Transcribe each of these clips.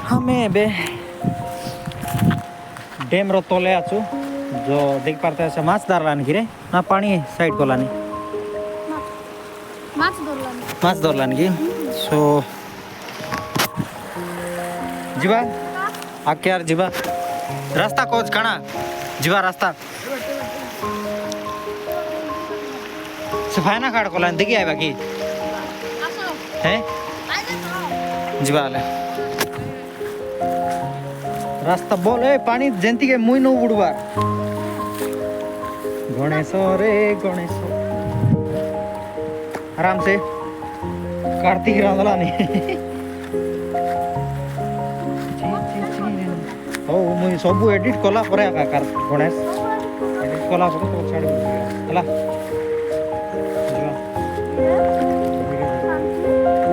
हमें एबे डैम रो तले आछु जो देख पारते है माछ धरलानी कि रे ना पानी साइड कोलानी माछ धरलानी कि सो जीवा आके यार जीवा रास्ता कोच काना जीवा रास्ता सफाई ना काट कोलानी देखी आए बाकी है जीवा ले रास्ता बोल ए पानी जेंती के मुई नो बुड़वा गणेश रे गणेश आराम से कार्तिक रांदला नहीं ओ मुई सब एडिट कला परे का गणेश एडिट कला परे तो छाड़ी हला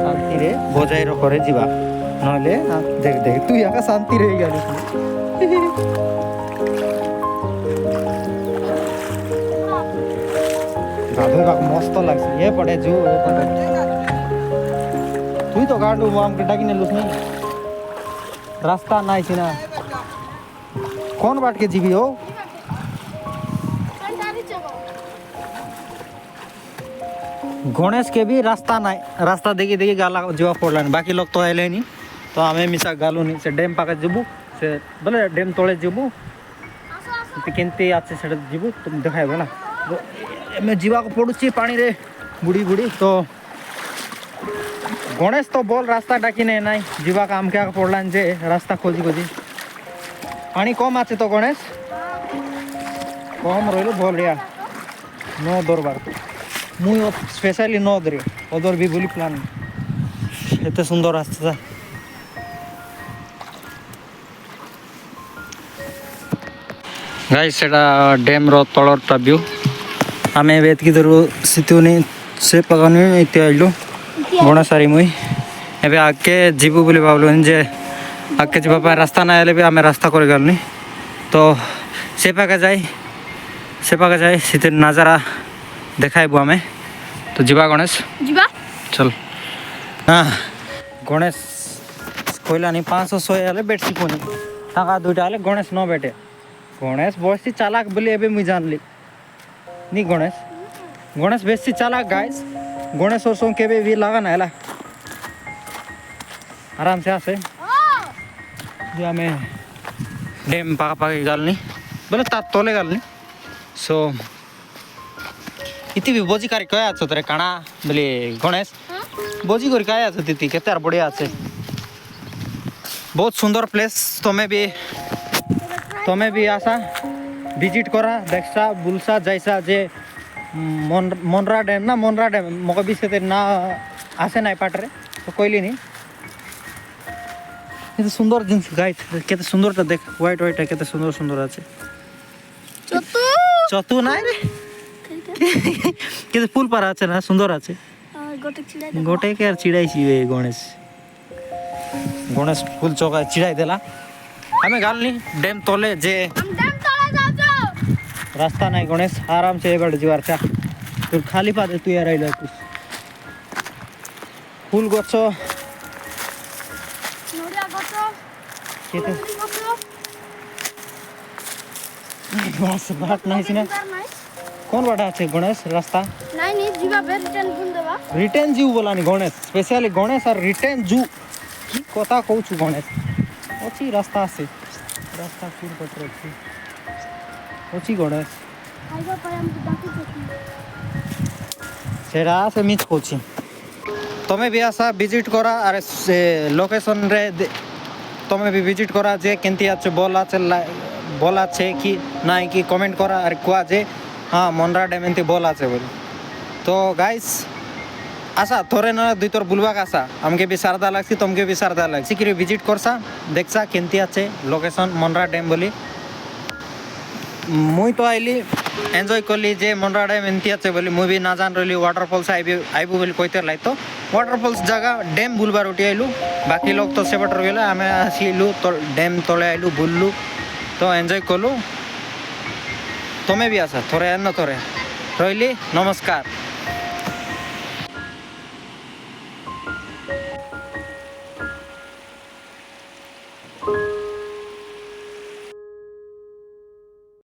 शांति रे बजाई रख रे जीवा नले देख देख तू यहाँ शांति रही गाड़ी गाधोगा मस्त लगे ये पड़े जो ये पड़े तू तो गाड़ लू आम के डाकी ने लूस नहीं रास्ता नहीं सीना कौन बाट के जीवी हो गणेश के भी रास्ता नहीं रास्ता देखी देखी गाला जीवा पड़लानी बाकी लोग तो आए नहीं तो हमें मिसा गालू नहीं से डैम पाके जीबू से बोले डैम तले जीबू केंती आछे से जीबू तुम देखाय बोला तो मैं जीवा को पड़ुची पानी रे बुड़ी बुड़ी तो गणेश तो बोल रास्ता डाकी नहीं नहीं जीवा का आम क्या पड़लान जे रास्ता खोजी खोजी पानी कम आछे तो गणेश कम रहिलो बोल रिया नो दरबार मुई स्पेशली नो दरे ओदर भी बोली प्लान एते सुंदर रास्ता गाइस सेटा डैम रो तलरटा व्यू आमे बेत की दरु सितुनी से पगानी इते आइलो गणेश सारी मुई एबे आके जीबू बोली भाबलो जे आके जीवा पा रास्ता ना आले भी आमे रास्ता कर गलनी तो से पाके जाय सिते नजारा देखाइबो आमे तो जीवा गणेश जीवा चल हां गणेश कोइला नहीं 500 आले बेटसी कोनी टाका दुटा आले गणेश न बेटे गणेश बेसी चालाक बोली एबे मुई जानली नी गणेश बेसी चालाक गाइस गणेश और सो केबे भी लगा ना हला आराम से आसे जे हमें डैम पाका पाके गालनी बोले ता तोले गालनी सो इति भी बोजी कारी कया आछो तरे काना बोले गणेश बोजी करी कया आछो तिति केतार बढ़िया आछे बहुत सुंदर प्लेस तुम्हें भी आशा विजिट करा देखसा बुलसा जैसा जे मनरा डैम मको भी से ना आसे ना पाटरे तो कोइली नहीं ये सुंदर जिनिस गाइस केते सुंदरटा देख व्हाइट है केते सुंदर আছে चतु ना रे केते फूल पर আছে ना सुंदर আছে गोटे के चिड़ाई वे गणेश फूल चौका चिड़ाई देला हमें गालनी डैम तले जे रास्ता नहीं गणेश आराम से एबड़ जीवार छा तू खाली पादे तू यार आइलो तू फूल गछ नोरिया गछ केते बस बात नहीं सिना कौन बाटा আছে गणेश रास्ता नहीं जीवा बे रिटर्न बुन देबा रिटर्न जीव बोलानी गणेश स्पेशली गणेश और रिटर्न जू की कथा कहू गणेश अच्छी रास्ता से रास्ता फूल पत्र अच्छी गणेश आइबा पर हम बाकी सेरा से मिच कोची तमे भी आसा विजिट करा अरे से लोकेशन रे तमे भी विजिट करा जे केंती आछे बोला छे कि नाइ कि कमेंट करा अरे कुआ जे हां मनरा डैम एंती बोला छे बोली तो गाइस आशा थोरे ना दुई तोर बुलवा आशा हमके भी सारदा लागसी तुमके भी सारदा लागसी कि विजिट करसा देखसा केंती आछे लोकेशन मनरा डैम बोली मुई तो आइली एन्जॉय करली जे मनरा डैम एंती आछे बोली मुई भी ना जान रली वाटरफॉल्स आइबो बोली कइते लाई तो वाटरफॉल्स जगह डैम बुलबार उठी आइलु बाकी लोग तो सेपट रहिला हमें आसिलु तो डैम तले आइलु बुललु तो एन्जॉय करलु तमे भी आसा थोरे न थोरे रहिली नमस्कार।